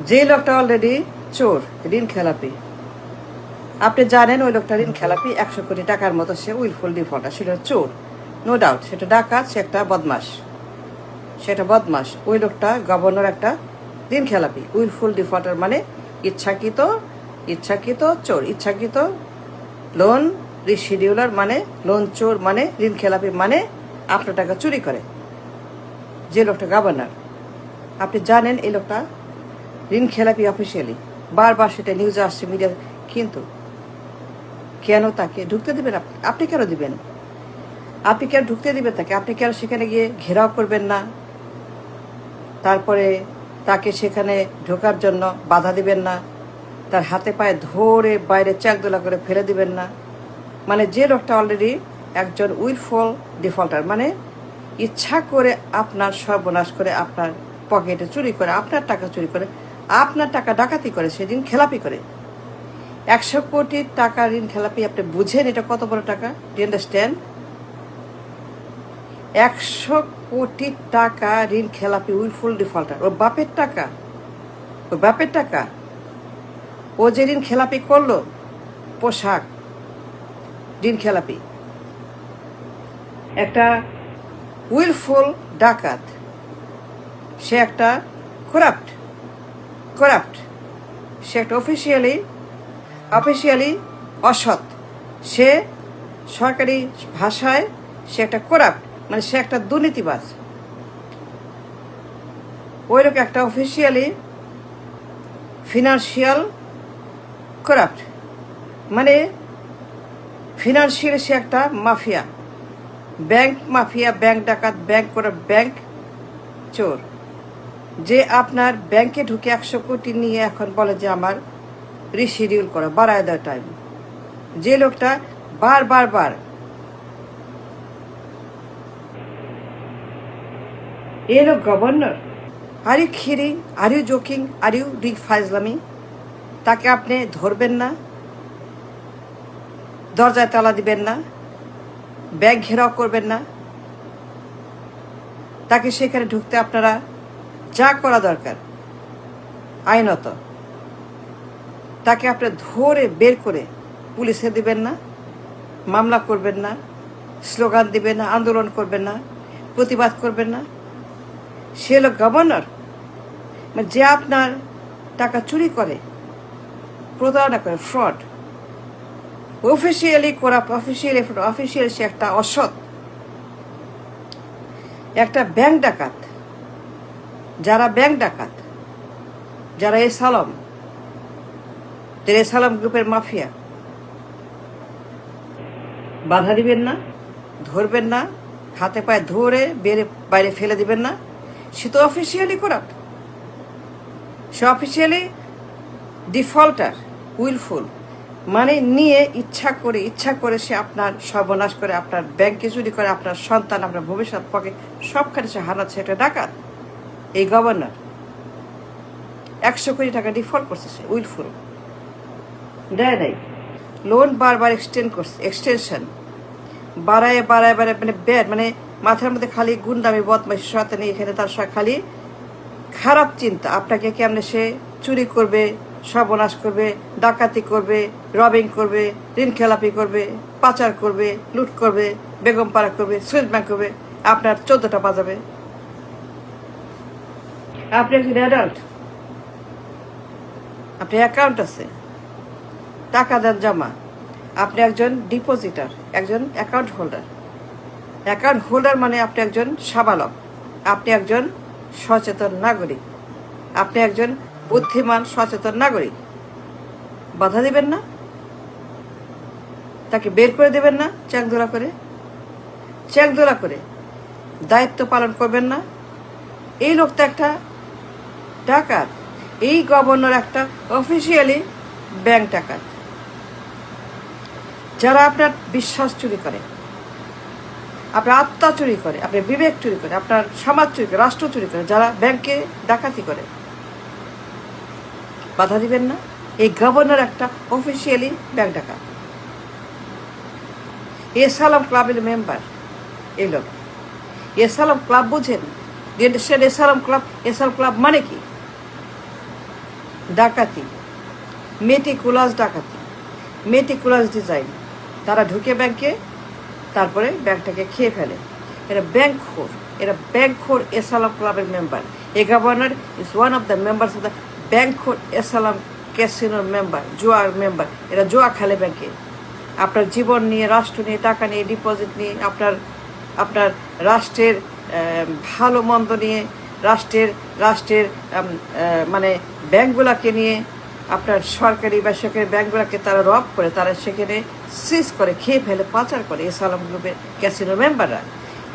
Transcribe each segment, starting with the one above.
যে লোকটা অলরেডি চোর, ঋণ খেলাপি, আপনি জানেন ওই লোকটা ঋণ খেলাপি, 100 কোটি টাকার মতো সে উইলফুল ডিফল্টার, সেটা চোর, নো ডাউট, সেটা ডাকাত, সে একটা বদমাস, সেটা বদমাস। ওই লোকটা গভর্নর একটা ঋণ খেলাপি, উইলফুল ডিফল্টার মানে ইচ্ছাকৃত, ইচ্ছাকৃত চোর, ইচ্ছাকৃত লোন রিশিডিউলার মানে লোন চোর, মানে ঋণ খেলাপি মানে আপনার টাকা চুরি করে। যে লোকটা গভর্নর, আপনি জানেন এই লোকটা ঋণ খেলাপি অফিসিয়ালি, বারবার সেটা নিউজে আসছে, মিডিয়া, কিন্তু কেন তাকে ঢুকতে দেবেন? আপনি কেন দিবেন? আপনি কেন ঢুকতে দিবেন তাকে? আপনি কেন সেখানে গিয়ে ঘেরাও করবেন না? তারপরে তাকে সেখানে ঢোকার জন্য বাধা দিবেন না? তার হাতে পায়ে ধরে বাইরে চ্যাকদোলা করে ফেলে দিবেন না? মানে যে লোকটা অলরেডি একজন উইলফুল ডিফল্টার, মানে ইচ্ছা করে আপনার সর্বনাশ করে, আপনার পকেটে চুরি করে, আপনার টাকা চুরি করে, আপনার টাকা ডাকাতি করে, সেদিন খেলাপি করে। 100 কোটি টাকা ঋণ খেলাপি, আপনি বুঝেন এটা কত বড় টাকা? Do understand? 100 কোটি টাকা ঋণ খেলাপি, উইলফুল ডিফল্টার, ওর বাপের টাকা, ওর বাপের টাকা। ও যে ঋণ খেলাপি করলো, পোশাক ঋণ খেলাপি, একটা উইলফুল ডাকাত, সে একটা করাপ্ট, করাপ্ট, সে একটা অফিসিয়ালি অসৎ, সে সরকারি ভাষায় সে একটা করাপ্ট, মানে সে একটা দুর্নীতিবাজ। ওই রকম একটা অফিসিয়ালি ফিনান্সিয়াল করাপ্ট, মানে ফিনান্সিয়ালি সে একটা মাফিয়া, ব্যাংক মাফিয়া, ব্যাংক ডাকাত, ব্যাংক করাপ্ট, ব্যাংক চোর। যে আপনার ব্যাংকে ঢুকে 100 কোটি নিয়ে এখন বলে যে আমার রিশিডিউল করা, বাড়ায় দেওয়ার টাইম। যে লোকটা বার এ লোক গভর্নর, আর ইউ খিরিং, are you joking, are you doing ফাইজলামি? তাকে আপনি ধরবেন না, দরজায় তালা দিবেন না, ব্যাংক ঘেরাও করবেন না, তাকে সেখানে ঢুকতে আপনারা যা করা দরকার আইনত, তাকে আপনি ধরে বের করে পুলিশে দিবেন না, মামলা করবেন না, স্লোগান দিবেন না, আন্দোলন করবেন না, প্রতিবাদ করবেন না? সে হলো গভর্নর, যে আপনার টাকা চুরি করে, প্রতারণা করে, ফ্রড, অফিসিয়ালি করাপ্ট, অফিসিয়ালি সে একটা অসৎ, একটা ব্যাংক ডাকাত। যারা ব্যাংক ডাকাত, যারা এসালম গ্রুপের মাফিয়া, বাধা দিবেন না, ধরবেন না, হাতে পায়ে ধরে বাইরে ফেলে দিবেন না? সে তো অফিসিয়ালি করাপ্ট, সে অফিসিয়ালি ডিফল্টার, উইলফুল, মানে নিয়ে ইচ্ছা করে সে আপনার সর্বনাশ করে, আপনার ব্যাংকে চুরি করে, আপনার সন্তান, আপনার ভবিষ্যৎ পকেট সবখানে সে হারাচ্ছে, একটা ডাকাত। এই গভর্নর 100 কোটি টাকা ডিফল্ট করছে, সে উইলফুল, দেয় নাই, লোন বারবার এক্সটেনশন বাড়ায়, মানে ব্যাড, মানে মাথার মধ্যে খালি গুন্ডামি, বদমাইশি, শয়তানি, এখানে তার খালি খারাপ চিন্তা, আপনাকে কেমনে সে চুরি করবে, সর্বনাশ করবে, ডাকাতি করবে, রবিং করবে, ঋণ খেলাপি করবে, পাচার করবে, লুট করবে, বেগম পাড়া করবে, সুইস ব্যাংক করবে, আপনার 14টা বাজাবে। আপনি একজন অ্যাডাল্ট, আপনার অ্যাকাউন্ট আছে, টাকা দেন জমা, আপনি একজন ডিপোজিটার, একজন অ্যাকাউন্ট হোল্ডার মানে আপনি একজন সাবালক, আপনি একজন সচেতন নাগরিক, আপনি একজন বুদ্ধিমান সচেতন নাগরিক। বাধা দিবেন না, তাকে বের করে দেবেন না, চেকদোলা করে দায়িত্ব পালন করবেন না? এই লোকটা একটা ডাকাত, এই গভর্নর একটা অফিসিয়ালি ব্যাংক ডাকাত। যারা আপনার বিশ্বাস চুরি করে, আপনার আত্মা চুরি করে, আপনার বিবেক চুরি করে, আপনার সমাজ চুরি করে, রাষ্ট্র চুরি করে, যারা ব্যাংকে ডাকাতি করে, বাধা দিবেন না? এই গভর্নর একটা অফিসিয়ালি ব্যাংক ডাকাত, এসালাম ক্লাবের মেম্বার এই লোক। এসালাম ক্লাব বুঝেন? এসালাম ক্লাব মানে কি? ডাকাতি, মেটিকুলাস ডাকাতি, মেটিকুলাস ডিজাইন। তারা ঢুকে ব্যাংকে, তারপরে ব্যাংকটাকে খেয়ে ফেলে। এরা ব্যাংকখোর, এরা ব্যাংকখোর এসালাম ক্লাবের member. A governor is one of the members of the ব্যাংকখোর এসালাম ক্যাসিনোর মেম্বার, জুয়ার মেম্বার। এরা জুয়া খেলে ব্যাংকে। আপনার জীবন নিয়ে, রাষ্ট্র নিয়ে, টাকা নিয়ে, ডিপোজিট নিয়ে, আপনার রাষ্ট্রের ভালো মন্দ নিয়ে, রাষ্ট্রের মানে ব্যাংকগুলোকে নিয়ে, আপনার সরকারি বেসরকারি ব্যাংকগুলোকে তারা রব করে, তারা সেখানে সিজ করে, খেয়ে ফেলে, পাচার করে এসালাম গ্রুপের ক্যাসিনো মেম্বাররা।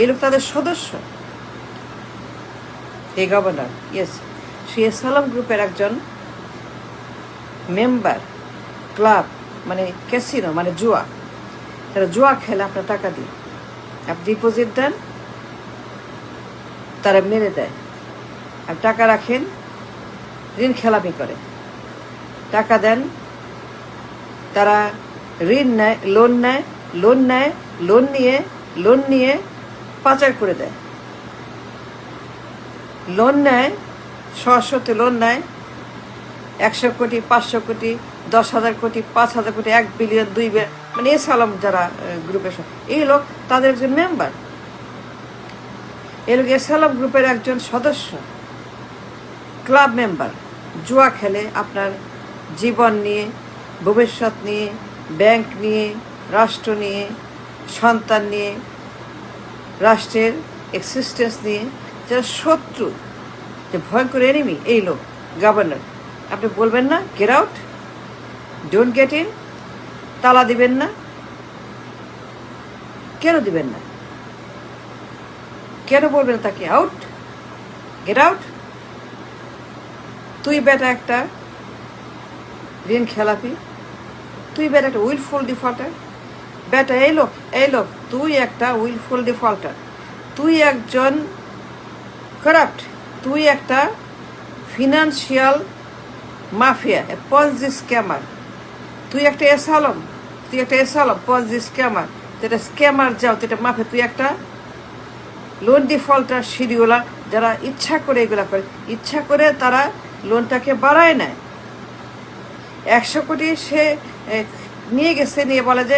এই লোক তাদের সদস্য, এই গভর্নর। ইয়েস, সে এসালাম গ্রুপের একজন মেম্বার। ক্লাব মানে ক্যাসিনো মানে জুয়া। তারা জুয়া খেলে আপনার টাকা দিয়ে। আপনি ডিপোজিট দেন, তারা মেরে দেয়। আর টাকা রাখেন, ঋণ খেলাপি করে। টাকা দেন, তারা ঋণ নেয়, লোন নিয়ে পাচার করে দেয়। লোন নেয়, সশতে লোন নেয়, 100 কোটি, 500 কোটি, 10,000 কোটি, 5,000 কোটি, 1 বিলিয়ন, 2 বিলিয়ন, মানে এসালাম যারা গ্রুপের, এই লোক তাদের একজন মেম্বার। এই লোক এসালাম গ্রুপের একজন সদস্য, ক্লাব মেম্বার। জুয়া খেলে আপনার জীবন নিয়ে, ভবিষ্যৎ নিয়ে, ব্যাংক নিয়ে, রাষ্ট্র নিয়ে, সন্তান নিয়ে, রাষ্ট্রের এক্সিস্টেন্স নিয়ে। যারা শত্রু, যে ভয়ঙ্কর এনিমি, এই লোক গভর্নর। আপনি বলবেন না get out, don't get in, তালা দিবেন না? কেন দিবেন না? কেন বলবেন তাকে আউট, গেট আউট? তুই বেটা একটা ঋণ খেলাপি, তুই বেটা একটা উইলফুল ডিফল্টার। বেটা এই লোক তুই একটা উইলফুল ডিফল্টার, তুই একজন করাপ্ট, তুই একটা ফিনান্সিয়াল মাফিয়া, পঞ্জি স্ক্যামার, তুই একটা এসালাম পঞ্জি স্ক্যামার, তুই একটা স্ক্যামার, যাও তুই একটা মাফিয়া, তুই একটা লোন ডিফল্টার, শিডিউলার। যারা ইচ্ছা করে এগুলা করে, ইচ্ছা করে তারা লোনটাকে বাড়ায় নেয়। 100 কোটি সে নিয়ে গেছে, নিয়ে বলে যে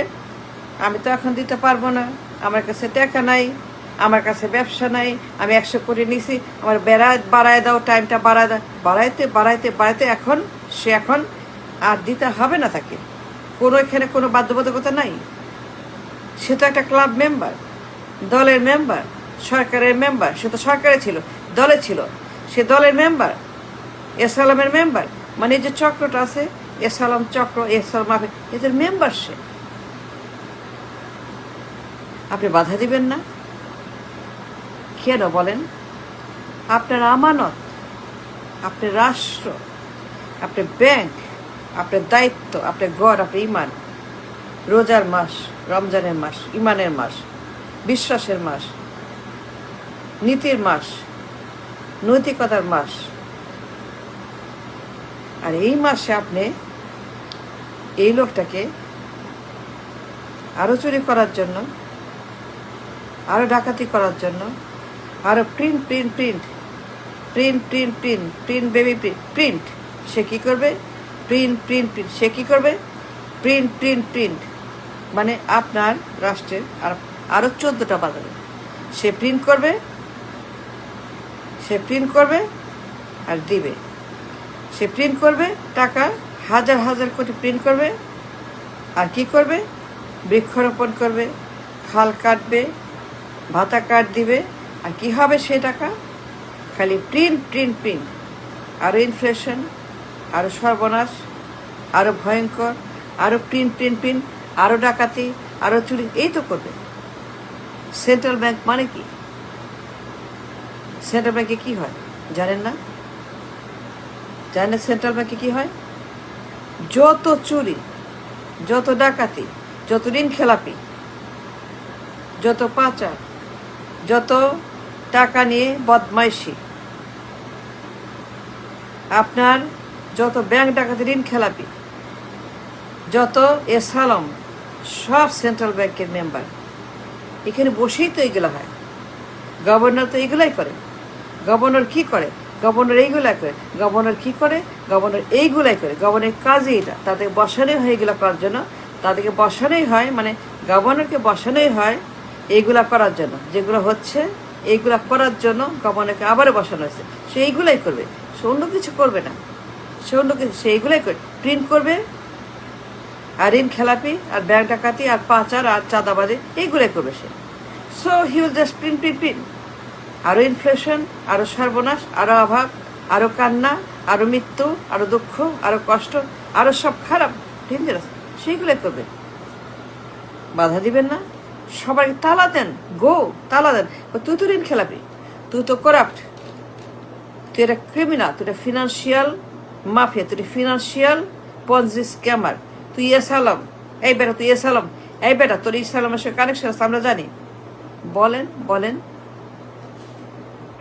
আমি তো এখন দিতে পারবো না, আমার কাছে টাকা নাই, আমার কাছে ব্যবসা নাই, আমি 100 কোটি নিছি, আমার বাড়ায় দাও, টাইমটা বাড়াইতে এখন আর দিতে হবে না তাকে। এখানে কোনো বাধ্যবাধকতা নাই। সে তো একটা ক্লাব মেম্বার, দলের মেম্বার, সরকারের মেম্বার। সে তো সরকারে ছিল, দলে ছিল, সে দলের মেম্বার, এসালামের মেম্বার। মানে যে চক্রটা আছে, এসালাম চক্র, এসালাম এদের মেম্বার সে। আপনি বাধা দিবেন না কেন বলেন? আপনার আমানত, আপনার রাষ্ট্র, আপনার ব্যাংক, আপনার দায়িত্ব, আপনার ঘর, আপনার ইমান। রোজার মাস, রমজানের মাস, ইমানের মাস, বিশ্বাসের মাস, নীতির মাস, নৈতিকতার মাস। আর এই মাসে আপনি এই লোকটাকে আরো চুরি করার জন্য, আরো ডাকাতি করার জন্য, আরো প্রিন্ট বেবি প্রিন্ট, সে কি করবে? সে কি করবে? প্রিন্ট মানে আপনার রাষ্ট্রের আরো 14টা বাজারে সে প্রিন্ট করবে আর দিবে। সে প্রিন্ট করবে টাকা, হাজার কোটি প্রিন্ট করবে। আর কি করবে? বৃক্ষরোপণ করবে, খাল কাটবে, ভাতা কাট দিবে। আর কি হবে সে টাকা? খালি প্রিন্ট। আরো ইনফ্লেশন, আরো সর্বনাশ, আরো ভয়ঙ্কর, আরো প্রিন্ট, আরো ডাকাতি, আরো চুরি, এই তো করবে। সেন্ট্রাল ব্যাংক মানে কি? সেন্ট্রাল ব্যাংকে কি হয় জানেন না? সেন্ট্রাল ব্যাংকে কি হয়? যত চুরি, যত ডাকাতি, যত ঋণ খেলাপি, যত পাচার, যত টাকা নিয়ে বদমাইশি, আপনার যত ব্যাংক ডাকাতি, ঋণ খেলাপি, যত এসালাম, সব সেন্ট্রাল ব্যাংকের মেম্বার। এখানে বসেই তো এগুলো হয়। গভর্নর তো এগুলাই করে। গভর্নর কি করে? গভর্নর এইগুলা করে, গভর্নর কি করে, গভর্নর এইগুলাই করে, গভর্নরের কাজই এটা। তাদের বসানোই হয় এগুলো করার জন্য, তাদেরকে বসানোই হয়, মানে গভর্নরকে বসানোই হয় এইগুলা করার জন্য, যেগুলো হচ্ছে এইগুলা করার জন্য গভর্নরকে আবারও বসানো হয়েছে। সে এইগুলাই করবে, সে অন্য কিছু করবে না, সে অন্য কিছু, সে এইগুলাই করে, প্রিন্ট করবে আর ঋণ খেলাপি আর ব্যাংক ডাকাতি আর পাচার আর চাঁদাবাজি এইগুলাই করবে সে। So he will just print print print. আরও ইনফ্লেশন, আরও সর্বনাশ, আরও অভাব, আরও কান্না, আরও মৃত্যু, আরও দুঃখ, আরও কষ্ট, আরও সব খারাপ ডেঞ্জারাস, সেইগুলোই করবে। বাধা দিবেন না, সবাই তালা দেন, গো তালা দেন। তুই তো ঋণ খেলাপি, তুই তো করাপ্ট, তুই একটা ক্রিমিনাল, তুই একটা ফিনান্সিয়াল মাফিয়া, তুই ফিনান্সিয়াল পঞ্জি স্ক্যামার, তুই এসালাম। এই বেটা তুই এসালাম, এই বেটা তোর ইসলামের সাথে কানেকশন আছে আমরা জানি। বলেন বলেন